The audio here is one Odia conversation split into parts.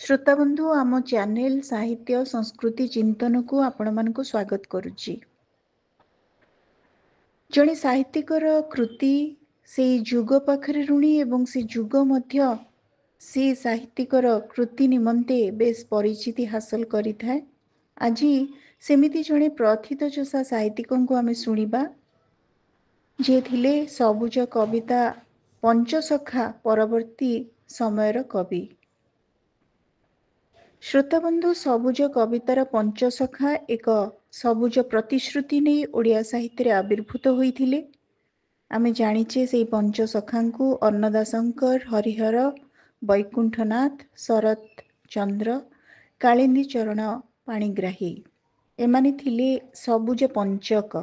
श्रोता बंधु आम चैनल साहित्य संस्कृति चिंतन को आपण मानक स्वागत करुच्ची। जड़े साहित्यिकर कृति से जुग पाखरे ऋणी एवं से जुग मध्य से साहित्यिकर कृति निमंते बेस परिचिति हासिल करिथाए। आज सेमिति जड़े प्रथित चोषा साहित्यिकों को आमे सुनिबा जे थिले सबुज कविता पंचसखा परवर्ती समयर कवि। श्रोताबंधु सबुज कवितार पंचसखा एक सबुज प्रतिश्रुति नहीं ओडिया साहित्य आविर्भूत होइथिले। आमे जानिचे से पंचसखांकु अन्नदाशंकर, हरिहर, वैकुंठनाथ, शरत चंद्र, कालिंदी चरण पाणिग्राही एमाने थिले सबुज पंचक।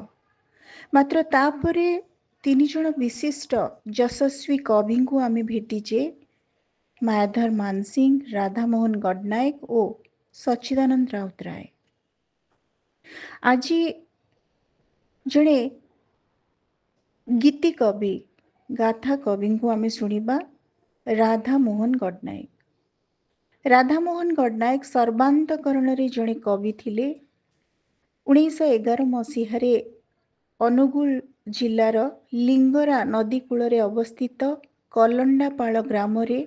मात्र तापरे तीन जन विशिष्ट यशस्वी कवि को आमे भेटिचे मायाधर मानसिंह, राधामोहन गडनायक और सच्चिदानंद राउतराय। आज जड़े गीति कवि गाथा कवि को आमे सुनिबा राधामोहन गडनायक। राधामोहन गडनायक सर्वांतकरण रे जड़े कवि थिले। 1911 मसीहारे अनुगुल जिलार लिंगरा नदी कूल अवस्थित कलंडापाल ग्राम रे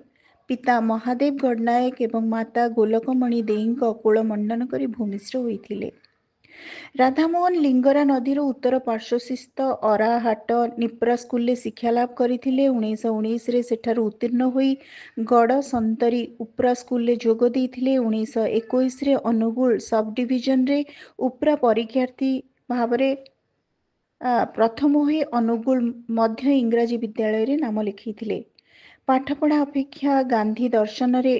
पिता महादेव गडनायक एवं माता गोलकमणि देई कूल मंडन कर भूमिष्ठ होइथिले। राधामोहन लिंगरा नदीर उत्तर पार्श्वस्थ अराहाट निप्रा स्कूल शिक्षा लाभ करथिले। 1919 रे सेठारु उत्तीर्ण होई गड़ संतरी उपरा स्कूल जोग देइथिले। 1921 रे अनुगुल सब डिविजन रे उपरा परीक्षार्थी भावरे प्रथम होई अनुगुल मध्य इंग्राजी विद्यालय रे नाम लिखिथिले। पाठपढ़ा अपेक्षा गांधी दर्शन रे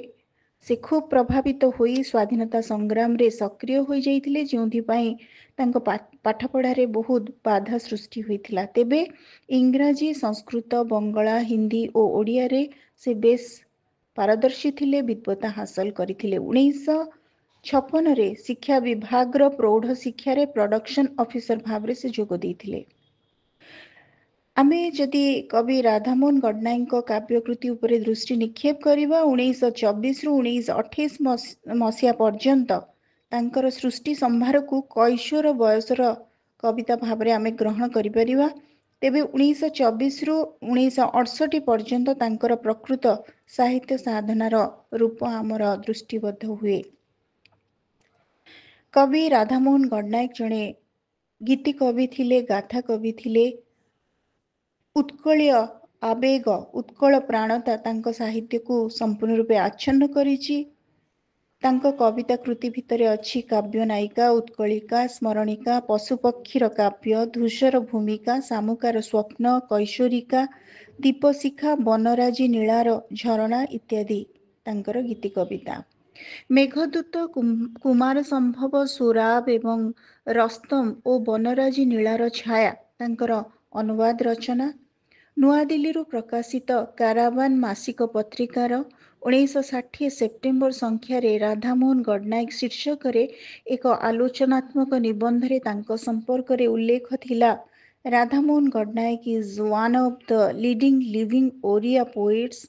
से खूब प्रभावित होई स्वाधीनता संग्राम रे सक्रिय हो जाइथिले, जोंथि पई तांको पाठपढ़ा रे बहुत बाधा सृष्टि होइथिला। तेबे इंग्राजी, संस्कृत, बंगला, हिंदी और ओडिया रे से बेस पारदर्शी थिले, विद्वता हासिल करथिले। 1956 रे शिक्षा विभाग रो प्रौढ़ शिक्षा रे प्रोडक्शन ऑफिसर भाव रे से जोग देइथिले। आमे जदि कवि राधामोहन गडनायक काव्यकृति उपरे दृष्टि निक्षेप करिबा 1924 रु 1928 मसीहा पर्यंत तांकर सृष्टि संभार को कैशोर बयसर कविता भाव आमे ग्रहण करिपरिबा। तेबे 1924 रु 1968 पर्यंत तांकर प्रकृत साहित्य साधनार रूप आमर दृष्टिबद्ध हुए। कवि राधामोहन गडनायक जणे गीति कवि थिले, गाथा कवि थिले। उत्कलीय आवेग, उत्कल प्राणता तांको साहित्य को संपूर्ण रूपे आच्छन्न करिछि। तांको कविता कृति भितरे अच्छी काव्य नायिका, उत्कलिका, स्मरणिका, पशुपक्षीर काव्य, धूसर भूमिका, सामुकार स्वप्न, कैशोरिका, दीपशिखा, बनराजी नीलार झरणा इत्यादि तांकर गीति कविता। मेघदूत, कुमार संभव, सुराब एवं रस्तम और बनराजी नीलार छाया तांकर अनुवाद रचना। नुआ दिल्ली प्रकाशित कारावान मासिक पत्रिकार 1960 सेप्टेम्बर संख्यारे राधामोहन गडनायक शीर्षक रे एक आलोचनात्मक निबंध रे तांको संपर्क रे उल्लेख थिला। Radhamohan Gadanayak is one of the leading living Oriya poets.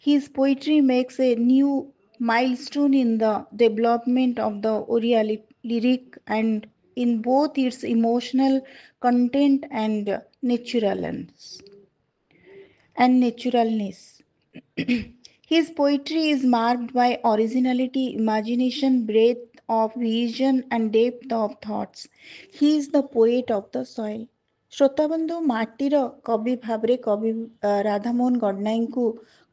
His poetry makes a new milestone in the development of the Oriya lyric and in both its emotional content and naturalness. His poetry is marked by originality, imagination, breadth of vision and depth of thoughts. He is the poet of the soil. श्रोताबंधु माटीर कवि भावरे कवि राधामोहन गडनायक को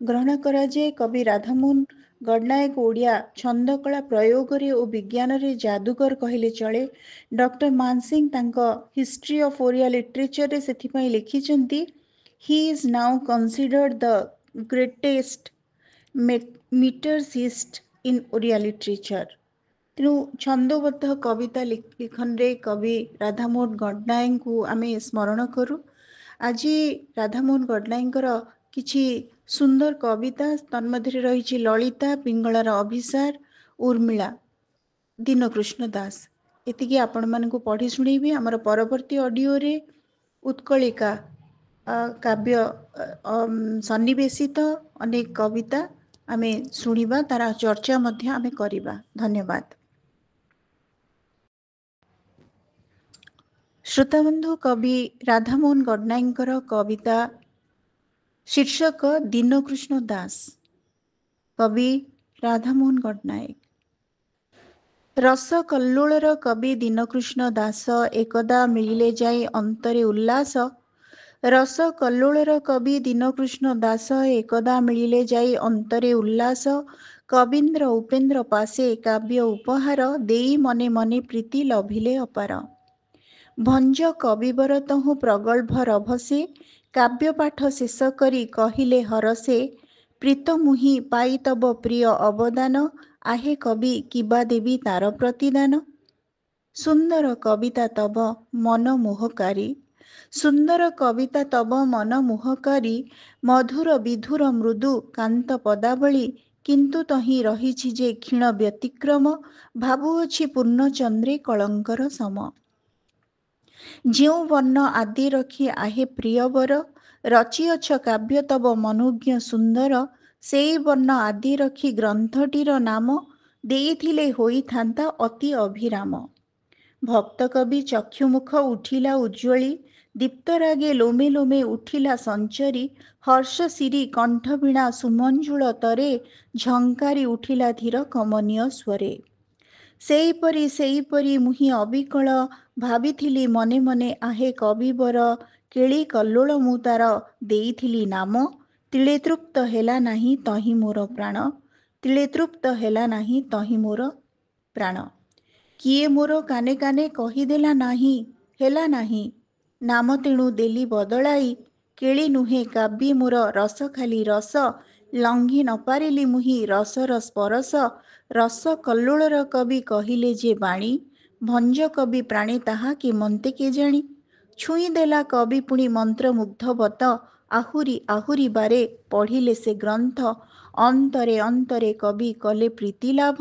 ग्रहण कराए। कवि राधामोहन गडनायक ओडिया छंदकला प्रयोग रे और विज्ञान रे जादूगर कहले चले। डॉक्टर मानसिंह तांको हिस्ट्री ऑफ ओरिया लिटरेचर रे सेथिपई लिखिचंती he is now considered the greatest meterist in Oriya literature. तेणु छंदोबद्ध कविता लिखन रे कवि राधामोहन गडनायक को आमे स्मरण करू। आज राधामोहन गडनायकर किछि सुंदर कविता तन्मध्य रही ललिता, पिंगलार अभिसार, उर्मिला, दीनकृष्ण दास एतिकी आपण मानकु पढ़ी सुनैबी। आमर परवर्ती ऑडियो रे उत्कलिका କାବ୍ୟ ସନ୍ନିବେଶିତ ଅନେକ କବିତା ଆମେ ଶୁଣିବା, ତାର ଚର୍ଚ୍ଚା ମଧ୍ୟ ଆମେ କରିବା। ଧନ୍ୟବାଦ। ଶ୍ରୋତାବନ୍ଧୁ, କବି ରାଧାମୋହନ ଗଡ଼ନାୟକଙ୍କର କବିତା ଶୀର୍ଷକ ଦୀନକୃଷ୍ଣ ଦାସ। କବି ରାଧାମୋହନ ଗଡ଼ନାୟକ। ରସ କଲ୍ଲୋଳର କବି ଦୀନକୃଷ୍ଣ ଦାସ, ଏକଦା ମିଳିଲେ ଯାଇ ଅନ୍ତରେ ଉଲ୍ଲାସ। ରସ କଲ୍ଲୋଳର କବି ଦୀନକୃଷ୍ଣ ଦାସ, ଏକଦା ମିଳିଲେ ଯାଇ ଅନ୍ତରେ ଉଲ୍ଲାସ। କବୀନ୍ଦ୍ର ଉପେନ୍ଦ୍ର ପାଶେ କାବ୍ୟ ଉପହାର, ଦେଇ ମନେ ମନେ ପ୍ରୀତି ଲଭିଲେ ଅପାର। ଭଞ୍ଜ କବିବର ତହୁଁ ପ୍ରଗଳ୍ଭ ରଭସେ, କାବ୍ୟପାଠ ଶେଷ କରି କହିଲେ ହରସେ। ପ୍ରୀତ ମୁହିଁ ପାଇ ତବ ପ୍ରିୟ ଅବଦାନ, ଆହେ କବି କିବା ଦେବି ତାର ପ୍ରତିଦାନ। ସୁନ୍ଦର କବିତା ତବ ମନ ମୋହକାରୀ, ସୁନ୍ଦର କବିତା ତବ ମନ ମୋହକାରୀ। ମଧୁର ବିଧୁର ମୃଦୁ କାନ୍ତ ପଦାବଳୀ, କିନ୍ତୁ ତହିଁ ରହିଛି ଯେ କ୍ଷୀଣ ବ୍ୟତିକ୍ରମ। ଭାବୁଅଛି ପୂର୍ଣ୍ଣଚନ୍ଦ୍ରେ କଳଙ୍କର ସମ। ଯେଉଁ ବର୍ଣ୍ଣ ଆଦି ରଖି ଆହେ ପ୍ରିୟବର, ରଚିଅଛ କାବ୍ୟ ତବ ମନୋଜ୍ଞ ସୁନ୍ଦର। ସେଇ ବର୍ଣ୍ଣ ଆଦି ରଖି ଗ୍ରନ୍ଥଟିର ନାମ, ଦେଇଥିଲେ ହୋଇଥାନ୍ତା ଅତି ଅଭିରାମ। ଭକ୍ତ କବି ଚକ୍ଷୁମୁଖ ଉଠିଲା ଉଜ୍ଜ୍ୱଳୀ, ଦୀପ୍ତରାଗେ ଲୋମେ ଲୋମେ ଉଠିଲା ସଞ୍ଚରୀ। ହର୍ଷ ଶିରୀ କଣ୍ଠବୀଣା ସୁମଞ୍ଜୁଳ ତରେ, ଝଙ୍କାରି ଉଠିଲା ଧୀର କମନୀୟ ସ୍ୱରେ। ସେଇପରି ମୁହିଁ ଅବିକଳ ଭାବିଥିଲି ମନେ ମନେ, ଆହେ କବିବର କେଳି କଲ୍ଲୋଳ ମୁଁ ତାର ଦେଇଥିଲି ନାମ। ତିଳେ ତୃପ୍ତ ହେଲା ନାହିଁ ତହିଁ ମୋର ପ୍ରାଣ, ତିଳେ ତୃପ୍ତ ହେଲା ନାହିଁ ତହିଁ ମୋର ପ୍ରାଣ। କିଏ ମୋର କାନେ କାନେ କହିଦେଲା ନାହିଁ, ହେଲା ନାହିଁ ନାମ ତେଣୁ ଦେଲି ବଦଳାଇ। କେଳି ନୁହେଁ କାବ୍ୟେ ମୋର ରସ ଖାଲି ରସ, ଲଙ୍ଘି ନ ପାରିଲି ମୁହିଁ ରସର ସ୍ପରଶ। ରସ କଲ୍ଲୋଳର କବି କହିଲେ ଯେ ବାଣୀ, ଭଞ୍ଜ କବି ପ୍ରାଣେ ତାହା କେମନ୍ତେ କେଜାଣି। ଛୁଇଁ ଦେଲା କବି ପୁଣି ମନ୍ତ୍ରମୁଗ୍ଧବତ, ଆହୁରି ଆହୁରି ବାରେ ପଢ଼ିଲେ ସେ ଗ୍ରନ୍ଥ। ଅନ୍ତରେ ଅନ୍ତରେ କବି କଲେ ପ୍ରୀତି ଲାଭ,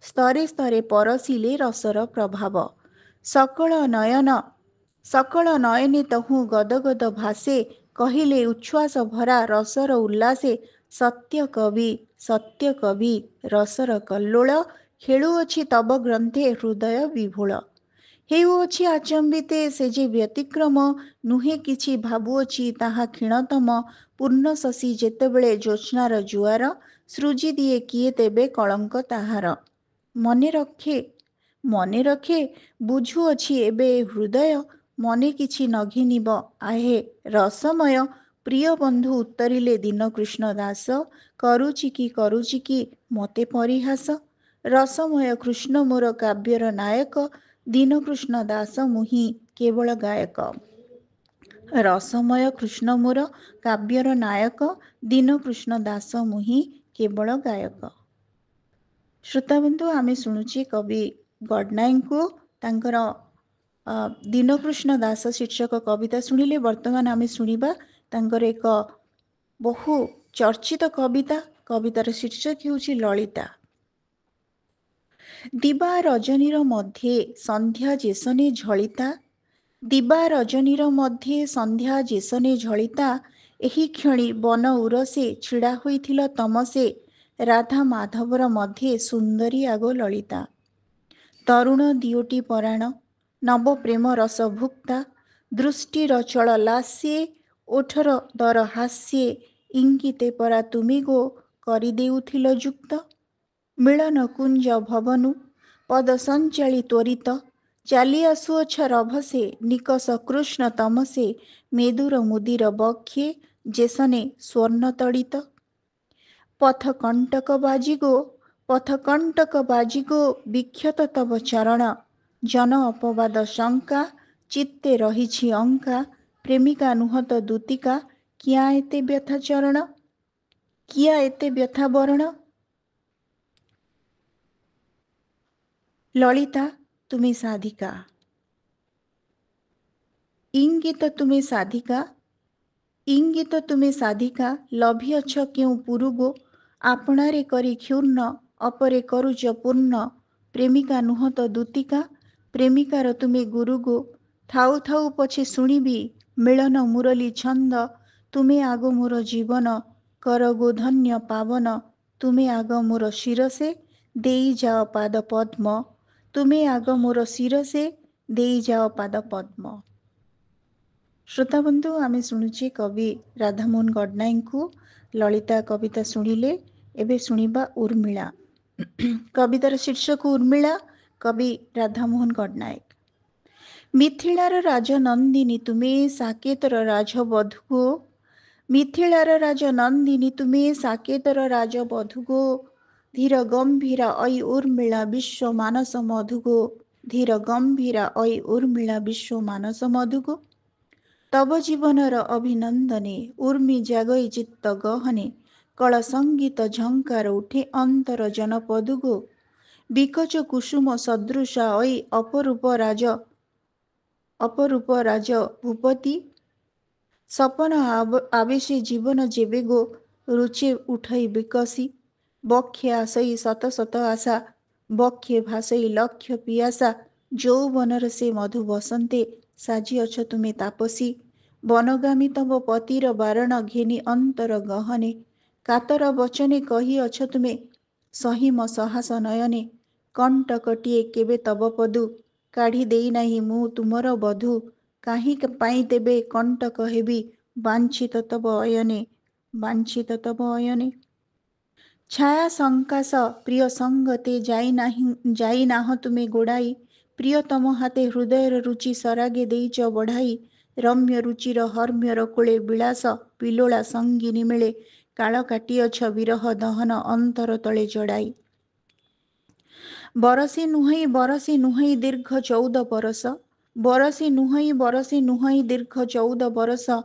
ସ୍ତରେ ସ୍ତରେ ପରଶିଲେ ରସର ପ୍ରଭାବ। ସକଳ ନୟନେ ତହୁଁ ଗଦ ଗଦ ଭାସେ, କହିଲେ ଉଚ୍ଛ୍ୱାସ ଭରା ରସର ଉଲ୍ଲାସେ। ସତ୍ୟ କବି ରସର କଲ୍ଲୋଳ, ଖେଳୁଅଛି ତବ ଗ୍ରନ୍ଥେ ହୃଦୟ ବିଭୋଳ। ହେଉଅଛି ଆଚମ୍ବିତେ ସେ ଯେ ବ୍ୟତିକ୍ରମ, ନୁହେଁ କିଛି ଭାବୁଅଛି ତାହା କ୍ଷୀଣତମ। ପୂର୍ଣ୍ଣ ଶଶୀ ଯେତେବେଳେ ଜ୍ୟୋତ୍ସ୍ନାର ଜୁଆର, ସୃଜି ଦିଏ କିଏ ତେବେ କଳଙ୍କ ତାହାର। ମନେ ରଖେ ବୁଝୁଅଛି ଏବେ ଏ ହୃଦୟ, ମନେ କିଛି ନ ଘେନିବ ଆହେ ରସମୟ। ପ୍ରିୟ ବନ୍ଧୁ ଉତ୍ତରିଲେ ଦୀନକୃଷ୍ଣ ଦାସ, କରୁଛି କି ମତେ ପରିହାସ। ରସମୟ କୃଷ୍ଣ ମୋର କାବ୍ୟର ନାୟକ, ଦୀନକୃଷ୍ଣ ଦାସ ମୁହିଁ କେବଳ ଗାୟକ। ରସମୟ କୃଷ୍ଣ ମୋର କାବ୍ୟର ନାୟକ, ଦୀନକୃଷ୍ଣ ଦାସ ମୁହିଁ କେବଳ ଗାୟକ। ଶ୍ରୋତାବନ୍ଧୁ, ଆମେ ଶୁଣୁଛି କବି ଗଡ଼ନାୟକଙ୍କୁ ତାଙ୍କର ଦୀନକୃଷ୍ଣ ଦାସ ଶୀର୍ଷକ କବିତା ଶୁଣିଲେ। ବର୍ତ୍ତମାନ ଆମେ ଶୁଣିବା ତାଙ୍କର ଏକ ବହୁ ଚର୍ଚ୍ଚିତ କବିତାର ଶୀର୍ଷକ ହେଉଛି ଲଳିତା। ଦିବା ରଜନୀର ମଧ୍ୟେ ସନ୍ଧ୍ୟା ଯେସନେ ଝଳିତା, ଦିବା ରଜନୀର ମଧ୍ୟେ ସନ୍ଧ୍ୟା ଯେସନେ ଝଳିତା। ଏହି କ୍ଷଣି ବନ ଉରସେ ଛିଡ଼ା ହୋଇଥିଲ ତମସେ, ରାଧା ମାଧବର ମଧ୍ୟେ ସୁନ୍ଦରୀ ଆଗ ଲଳିତା। ତରୁଣ ଦିଓଟି ପରାଣ ନବ ପ୍ରେମ ରସ ଭୁକ୍ତା, ଦୃଷ୍ଟିର ଚଳ ଲାସ୍ୟେ ଓଠର ଦର ହାସ୍ୟେ, ଇଙ୍ଗିତେ ପରା ତୁମେ ଗୋ କରିଦେଉଥିଲ ଯୁକ୍ତ। ମିଳନ କୁଞ୍ଜ ଭବନୁ ପଦ ସଞ୍ଚାଳି ତ୍ୱରିତ, ଚାଲି ଆସୁଅଛ ରଭସେ ନିକଷ କୃଷ୍ଣ ତମସେ। ମେଦୁର ମୁଦିର ବକ୍ଷେ ଯେସନେ ସ୍ୱର୍ଣ୍ଣ ତଡ଼ିତ, ପଥକଣ୍ଟକ ବାଜିଗୋ ବିକ୍ଷତ ତବ ଚରଣ। ଜନ ଅପବାଦ ଶଙ୍କା ଚିତ୍ତେ ରହିଛି ଅଙ୍କା, ପ୍ରେମିକା ନୁହତ ଦୂତିକା କିଆଁ ଏତେ ବ୍ୟଥା ଚରଣ, କିଆ ଏତେ ବ୍ୟଥା ବରଣ। ଲଳିତା ତୁମେ ସାଧିକା, ଇଙ୍ଗିତ ତୁମେ ସାଧିକା, ଲଭିଅଛ କେଉଁ ପୁରୁଗୋ। ଆପଣାରେ କରି କ୍ଷୁର୍ଣ୍ଣ ଅପରେ କରୁଛ ପୂର୍ଣ୍ଣ, ପ୍ରେମିକା ନୁହତ ଦୂତିକା ପ୍ରେମିକାର ତୁମେ ଗୁରୁଗୋ। ଥାଉ ଥାଉ ପଛେ ଶୁଣିବି ମିଳନ ମୁରଲି ଛନ୍ଦ ତୁମେ ଆଗ ମୋର ଜୀବନ, କର ଗୋଧନ୍ୟ ପାବନ ତୁମେ ଆଗ ମୋର ଶିରସେ, ଦେଇଯାଅ ପାଦ ପଦ୍ମ, ତୁମେ ଆଗ ମୋର ଶିରସେ, ଦେଇଯାଅ ପାଦ ପଦ୍ମ। ଶ୍ରୋତାବନ୍ଧୁ, ଆମେ ଶୁଣୁଛେ କବି ରାଧାମୋହନ ଗଡ଼ନାୟକଙ୍କୁ ଲଳିତା କବିତା ଶୁଣିଲେ। ଏବେ ଶୁଣିବା ଉର୍ମିଳା। କବିତାର ଶୀର୍ଷକ ଉର୍ମିଳା, କବି ରାଧାମୋହନ ଗଡ଼ନାୟକ। ମିଥିଳାର ରାଜନନ୍ଦିନୀ ତୁମେ ସାକେତର ରାଜବଧୂ ଗୋ, ମିଥିଳାର ରାଜନନ୍ଦିନୀ ତୁମେ ସାକେତର ରାଜବଧୂ ଗୋ, ଧୀର ଗମ୍ଭୀରା ଐ ଉର୍ମିଳା ବିଶ୍ୱ ମାନସ ମଧୁ ଗୋ, ଧୀର ଗମ୍ଭୀରା ଐ ଉର୍ମିଳା ବିଶ୍ୱ ମାନସ ମଧୁ ଗୋ। ତବ ଜୀବନର ଅଭିନନ୍ଦନେ ଉର୍ମି ଜାଗଇ ଚିତ୍ତ ଗହନେ, କଳ ସଙ୍ଗୀତ ଝଙ୍କାର ଉଠେ ଅନ୍ତର ଜନପଦୁ ଗୋ, ବିକଚ କୁସୁମ ସଦୃଶା ଐ ଅପରୂପ ରାଜ ଭୂପତି, ସପନ ଆବେଶେ ଜୀବନ ଯେବେ ଗୋ, ରୁଚେ ଉଠଇ ବିକଶି, ବକ୍ଷେ ଆସଇ ଶତ ଶତ ଆଶା, ବକ୍ଷେ ଭାସଇ ଲକ୍ଷ ପିଆସା, ଯୌବନର ସେ ମଧୁ ବସନ୍ତେ ସାଜିଅଛ ତୁମେ ତାପସୀ, ବନଗାମୀ ତବ ପତିର ବାରଣ ଘେନି ଅନ୍ତର ଗହନେ, କାତର ବଚନେ କହିଅଛ ତୁମେ ସହିମ ସହାସ ନୟନେ, କଣ୍ଟକଟିଏ କେବେ ତବ ପଦୁ, କାଢ଼ି ଦେଇନାହିଁ ମୁଁ ତୁମର ବଧୂ, କାହିଁ ପାଇଁ ତେବେ କଣ୍ଟକ ହେବି, ବାଞ୍ଛିତ ତବ ଅୟନେ, ବାଞ୍ଛିତ ତବ ଅୟନେ। ଛାୟା ସଙ୍କାଶ ପ୍ରିୟ ସଙ୍ଗତେ ଯାଇନାହ ତୁମେ ଗୋଡ଼ାଇ, ପ୍ରିୟତମ ହାତେ ହୃଦୟର ରୁଚି ସରାଗେ ଦେଇଛ ବଢ଼ାଇ, ରମ୍ୟ ରୁଚିର ହର୍ମ୍ୟର କୋଳେ ବିଳାସ ବିଲୋଳା ସଙ୍ଗିନୀ ମିଳେ, କାଳ କାଟିଅଛ ବିରହ ଦହନ ଅନ୍ତର ତଳେ ଜଡ଼ାଇ। ବରଷେ ନୁହଁଇ ଦୀର୍ଘ 14 ବରଷ, ବରଷେ ନୁହଁଇ ଦୀର୍ଘ 14 ବରଷ,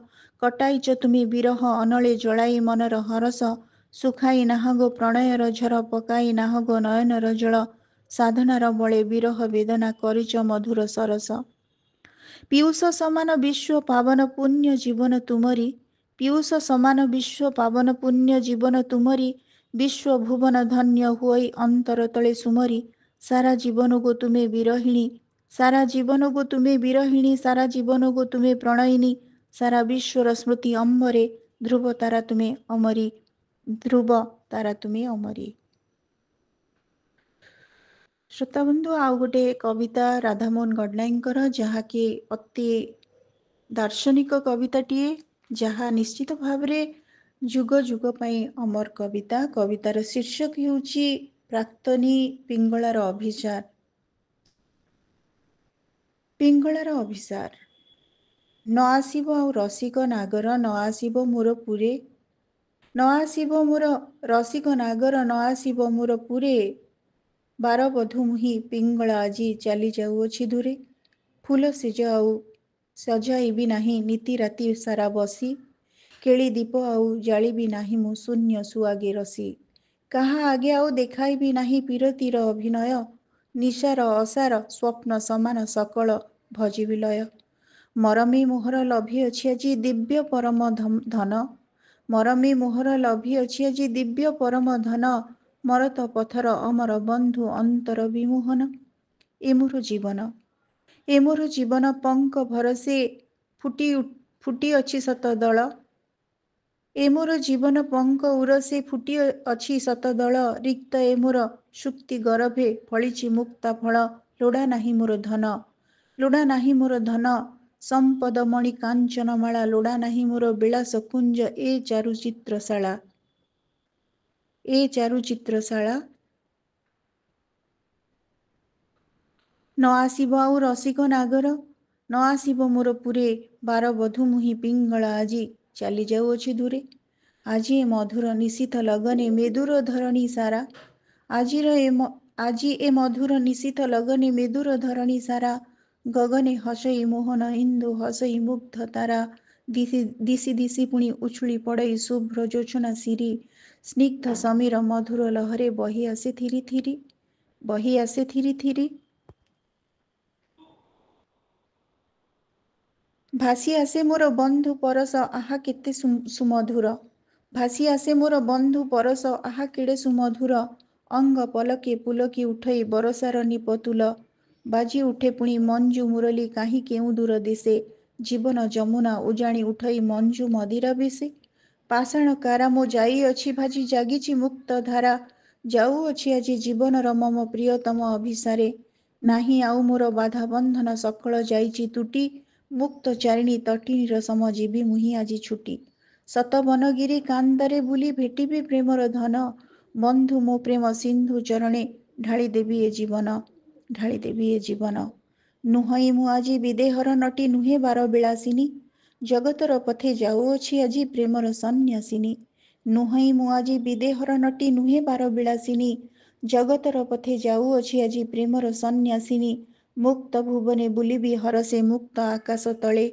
କଟାଇଛ ତୁମେ ବିରହ ଅନଳେ ଜଳାଇ ମନର ହରଷ, ସୁଖାଇ ନାହଗୋ ପ୍ରଣୟର ଝର ପକାଇ ନାହଗୋ ନୟନର ଜଳ, ସାଧନାର ବଳେ ବିରହ ବେଦନା କରିଛ ମଧୁର ସରସ। ପିୟୁଷ ସମାନ ବିଶ୍ୱ ପାବନ ପୁଣ୍ୟ ଜୀବନ ତୁମରି, ପିୟୁଷ ସମାନ ବିଶ୍ୱ ପାବନ ପୁଣ୍ୟ ଜୀବନ ତୁମରି, ବିଶ୍ୱ ଭୁବନ ଧନ୍ୟ ହୁଅଇ ଅନ୍ତର ତଳେ ସୁମରି, ସାରା ଜୀବନକୁ ତୁମେ ବିରହିଣୀ, ସାରା ଜୀବନକୁ ତୁମେ ବିରହିଣୀ, ସାରା ଜୀବନକୁ ତୁମେ ପ୍ରଣୟିନୀ, ସାରା ବିଶ୍ୱର ସ୍ମୃତି ଅମ୍ବରେ, ଧ୍ରୁବ ତାରା ତୁମେ ଅମରି, ଧ୍ରୁବ ତାରା ତୁମେ ଅମରି। ଶ୍ରୋତାବନ୍ଧୁ, ଆଉ ଗୋଟେ କବିତା ରାଧାମୋହନ ଗଡ଼ନାୟକଙ୍କର, ଯାହାକି ଅତି ଦାର୍ଶନିକ କବିତାଟିଏ, ଯାହା ନିଶ୍ଚିତ ଭାବରେ ଯୁଗ ଯୁଗ ପାଇଁ ଅମର କବିତା। କବିତାର ଶୀର୍ଷକ ହେଉଛି ପ୍ରାକ୍ତନୀ ପିଙ୍ଗଳାର ଅଭିସାର। ପିଙ୍ଗଳାର ଅଭିସାର। ନ ଆସିବ ଆଉ ରସିକ ନାଗର, ନ ଆସିବ ମୋର ପୁରେ, ନ ଆସିବ ମୋର ରସିକ ନାଗର, ନ ଆସିବ ମୋର ପୁରେ, ବାରବଧୂ ମୁହିଁ ପିଙ୍ଗଳା ଆଜି ଚାଲି ଯାଉଅଛି ଦୂରେ, ଫୁଲ ସେଜ ଆଉ ସଜାଇବି ନାହିଁ ନିତି ରାତି ସାରା ବସି, କେଳି ଦୀପ ଆଉ ଜାଳିବି ନାହିଁ ମୁଁ ଶୂନ୍ୟ ସୁଆଗେ ରସି, କାହା ଆଗେ ଆଉ ଦେଖାଇବି ନାହିଁ ପୀରତିର ଅଭିନୟ, ନିଶାର ଅସାର ସ୍ୱପ୍ନ ସମାନ ସକଳ ଭଜିବି ଲୟ, ମରମୀ ମୋହର ଲଭିଅଛି ଆଜି ଦିବ୍ୟ ପରମ ଧନ, ମରମୀ ମୋହର ଲଭିଅଛି ଆଜି ଦିବ୍ୟ ପରମ ଧନ, ମରତ ପଥର ଅମର ବନ୍ଧୁ ଅନ୍ତର ବିମୋହନ, ଏ ମୋର ଜୀବନ, ଏ ମୋର ଜୀବନ ପଙ୍କ ଭରସେ ଫୁଟିଅଛି ଶତ ଦଳ, ଏ ମୋର ଜୀବନ ପଙ୍କ ଉରସେ ଫୁଟି ଅଛି ଶତ ଦଳ, ରିକ୍ତ ଏ ମୋର ସୁକ୍ତି ଗରଭେ ଫଳିଛି ମୁକ୍ତା ଫଳ, ଲୋଡ଼ା ନାହିଁ ମୋର ଧନ, ଲୋଡ଼ା ନାହିଁ ମୋର ଧନ, ସମ୍ପଦ ମଣି କାଞ୍ଚନମାଳା, ଲୋଡ଼ା ନାହିଁ ମୋର ବିଳାସ କୁଞ୍ଜ ଏ ଚାରୁ ଚିତ୍ରଶାଳା, ଏ ଚାରୁ ଚିତ୍ରଶାଳା। ନ ଆସିବ ଆଉ ରସିକ ନାଗର, ନ ଆସିବ ମୋର ପୁରେ, ବାରବଧୂ ମୁହିଁ ପିଙ୍ଗଳା ଆଜି ଚାଲି ଯାଉଅଛି ଦୂରେ, ଆଜି ଏ ମଧୁର ନିଶୀଥ ଲଗନେ ମେଦୁର ଧରଣୀ ସାରା, ଆଜି ଏ ମଧୁର ନିଶୀଥ ଲଗନେ ମେଦୁର ଧରଣୀ ସାରା, ଗଗନେ ହସଇ ମୋହନ ଇନ୍ଦୁ ହସଇ ମୁଗ୍ଧ ତାରା, ଦିଶି ଦିଶି ପୁଣି ଉଛୁଳି ପଡ଼ଇ ଶୁଭ୍ର ଜୋଛନା ଶିରି, ସ୍ନିଗ୍ଧ ସମୀର ମଧୁର ଲହରେ ବହି ଆସେ ଥିରି ଥିରି, ବହି ଆସେ ଥିରି ଥିରି, ଭାସି ଆସେ ମୋର ବନ୍ଧୁ ପରଶ ଆହା କେତେ ସୁମଧୁର, ଭାସି ଆସେ ମୋର ବନ୍ଧୁ ପରଶ ଆହା କେଡ଼େ ସୁମଧୁର, ଅଙ୍ଗ ପଲକେ ପୁଲକି ଉଠଇ ବରଷାର ନିପତୁଲ, ବାଜି ଉଠେ ପୁଣି ମଞ୍ଜୁ ମୁରଲି କାହିଁ କେଉଁ ଦୂର ଦେଶେ, ଜୀବନ ଯମୁନା ଉଜାଣି ଉଠଇ ମଞ୍ଜୁ ମଦିରା ବେଶୀ। ପାଷାଣ କାରା ମୋ ଯାଇଅଛି ଭାଜି ଜାଗିଛି ମୁକ୍ତ ଧାରା। ଯାଉଅଛି ଆଜି ଜୀବନର ମମ ପ୍ରିୟତମ ଅଭିସାରେ। ନାହିଁ ଆଉ ମୋର ବାଧା ବନ୍ଧନ ସକଳ ଯାଇଛି ତୁଟି। ମୁକ୍ତ ଚାରିଣୀ ତଟିନୀର ସମ ଯିବି ମୁହିଁ ଆଜି ଛୁଟି। ଶତ ବନଗିରି କାନ୍ଦାରେ ବୁଲି ଭେଟିବି ପ୍ରେମର ଧନ। ବନ୍ଧୁ ମୋ ପ୍ରେମ ସିନ୍ଧୁ ଚରଣେ ଢାଳି ଦେବି ଏ ଜୀବନ। ଢାଳି ଦେବି ଏ ଜୀବନ। ନୁହଁଇ ମୁଁ ଆଜି ବିଦେହର ନଟି ନୁହେଁ ବାର ବିଳାସିନୀ। ଜଗତର ପଥେ ଯାଉଅଛି ଆଜି ପ୍ରେମର ସନ୍ନ୍ୟାସିନୀ। ନୁହଁଇ ମୁଁ ଆଜି ବିଦେହର ନଟି ନୁହେଁ ବାର ବିଳାସିନୀ। ଜଗତର ପଥେ ଯାଉଅଛି ଆଜି ପ୍ରେମର ସନ୍ନ୍ୟାସିନୀ। ମୁକ୍ତ ଭୁବନେ ବୁଲିବି ହରସେ ମୁକ୍ତ ଆକାଶ ତଳେ।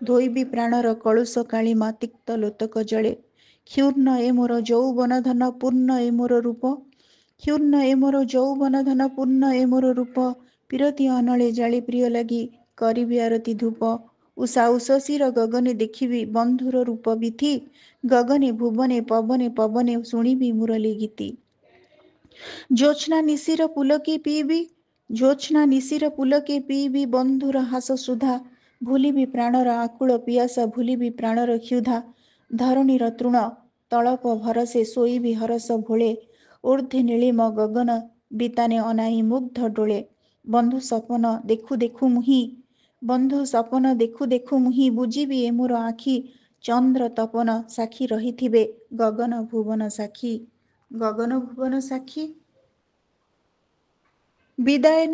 ଧୋଇବି ପ୍ରାଣର କଳୁଷ କାଳିମା ତିକ୍ତ ଲୋତକ ଜଳେ। କ୍ଷୁର୍ଣ୍ଣ ଏ ମୋର ଯୌବନ ଧନ ପୂର୍ଣ୍ଣ ଏ ମୋର ରୂପ। କ୍ଷୁର୍ଣ୍ଣ ଏ ମୋର ଯୌବନ ଧନ ପୂର୍ଣ୍ଣ ଏ ମୋର ରୂପ। ପିରତି ଅନଳେ ଜାଳି ପ୍ରିୟ ଲାଗି କରିବି ଆରତି ଧୂପ। ଉଷା ଉଷସୀର ଗଗନେ ଦେଖିବି ବନ୍ଧୁର ରୂପ ବିଥି। ଗଗନେ ଭୁବନେ ପବନେ ପବନେ ଶୁଣିବି ମୁରଲି ଗୀତି। ଜ୍ୟୋତ୍ସ୍ନା ନିଶିର ପୁଲକେ ପିଇବି। ଜ୍ୟୋତ୍ସ୍ନା ନିଶିର ପୁଲକେ ପିଇବି ବନ୍ଧୁର ହାସ ସୁଧା। ଭୁଲିବି ପ୍ରାଣର ଆକୁଳ ପିଆସ ଭୁଲିବି ପ୍ରାଣର କ୍ଷୁଧା। ଧରଣୀର ତୃଣ ତଳପ ଭରସେ ଶୋଇବି ହରସ ଭୋଳେ। ଊର୍ଦ୍ଧ୍ୱେ ନୀଳିମ ଗଗନ ବିତାନେ ଅନାଇ ମୁଗ୍ଧ ଡୋଳେ। ବନ୍ଧୁ ସପନ ଦେଖୁ ଦେଖୁ ମୁହିଁ ବନ୍ଧୁ ସପନ ଦେଖୁ ଦେଖୁ ମୁହିଁ ବୁଜିବି ଏ ମୋର ଆଖି। ଚନ୍ଦ୍ର ତପନ ସାକ୍ଷୀ ରହିଥିବେ ଗଗନ ଭୁବନ ସାକ୍ଷୀ। ଗଗନ ଭୁବନ ସାକ୍ଷୀ। ବିଦାୟ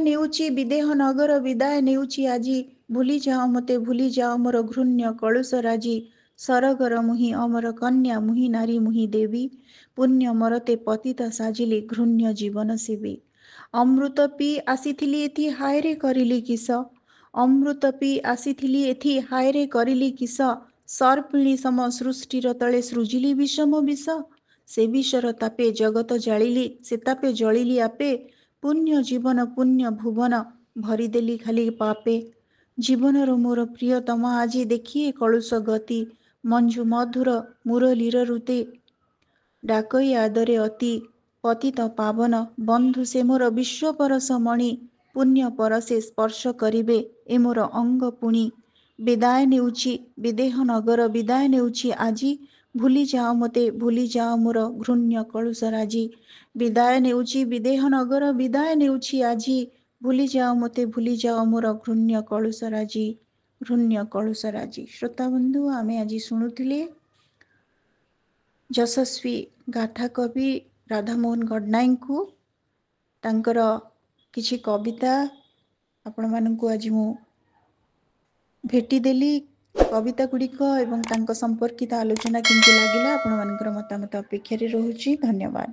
ନେଉଛି ବିଦେହ ନଗର ବିଦାୟ ନେଉଛି ଆଜି। ଭୁଲିଯାଅ ମୋତେ ଭୁଲିଯାଅ ମୋର ଘୃଣ୍ୟ କଳୁଷ ରାଜି। ସରଗର ମୁହିଁ ଅମର କନ୍ୟା ମୁହିଁ ନାରୀ ମୁହିଁ ଦେବୀ। ପୁଣ୍ୟ ମରତେ ପତିତ ସାଜିଲି ଘୃଣ୍ୟ ଜୀବନ ସେବି। ଅମୃତ ପିଇ ଆସିଥିଲି ଏଥି ହାୟରେ କରିଲି କିସ। ଅମୃତ ପିଇ ଆସିଥିଲି ଏଥି ହାୟରେ କରିଲି କିସ। ସର୍ପିଣୀ ସମ ସୃଷ୍ଟିର ତଳେ ସୃଜିଲି ବିଷମ ବିଷ। ସେ ବିଷର ତାପେ ଜଗତ ଜାଳିଲି ସେ ତାପେ ଜଳିଲି ଆପେ। ପୁଣ୍ୟ ଜୀବନ ପୁଣ୍ୟ ଭୁବନ ଭରିଦେଲି ଖାଲି ପାପେ। ଜୀବନର ମୋର ପ୍ରିୟତମ ଆଜି ଦେଖିଏ କଳୁଷ ଗତି। ମଞ୍ଜୁ ମଧୁର ମୁରଲୀର ଋତେ ଡାକଇ ଆଦରେ ଅତି। ପତିତ ପାବନ ବନ୍ଧୁ ସେ ମୋର ବିଶ୍ୱ ପରଶ ମଣି। ପୁଣ୍ୟ ପରଶେ ସ୍ପର୍ଶ କରିବେ ଏ ମୋର ଅଙ୍ଗ ପୁଣି। ବିଦାୟ ନେଉଛି ବିଦେହ ନଗର ବିଦାୟ ନେଉଛି ଆଜି। ଭୁଲିଯାଅ ମୋତେ ଭୁଲିଯାଅ ମୋର ଘୃଣ୍ୟ କଳୁଷ ରାଜି। ବିଦାୟ ନେଉଛି ବିଦେହ ନଗର ବିଦାୟ ନେଉଛି ଆଜି। ଭୁଲିଯାଅ ମୋତେ ଭୁଲିଯାଅ ମୋର ଘୃଣ୍ୟ କଳୁଷ ରାଜି। ଘୃଣ୍ୟ କଳୁଷ ରାଜି। ଶ୍ରୋତାବନ୍ଧୁ, ଆମେ ଆଜି ଶୁଣୁଥିଲେ ଯଶସ୍ୱୀ ଗାଥା କବି ରାଧାମୋହନ ଗଡ଼ନାୟକଙ୍କୁ ତାଙ୍କର କିଛି କବିତା ଆପଣମାନଙ୍କୁ ଆଜି ମୁଁ ଭେଟିଦେଲି। କବିତା ଗୁଡ଼ିକ ଏବଂ ତାଙ୍କ ସମ୍ପର୍କିତ ଆଲୋଚନା କେମିତି ଲାଗିଲା ଆପଣମାନଙ୍କର ମତାମତ ଅପେକ୍ଷାରେ ରହୁଛି। ଧନ୍ୟବାଦ।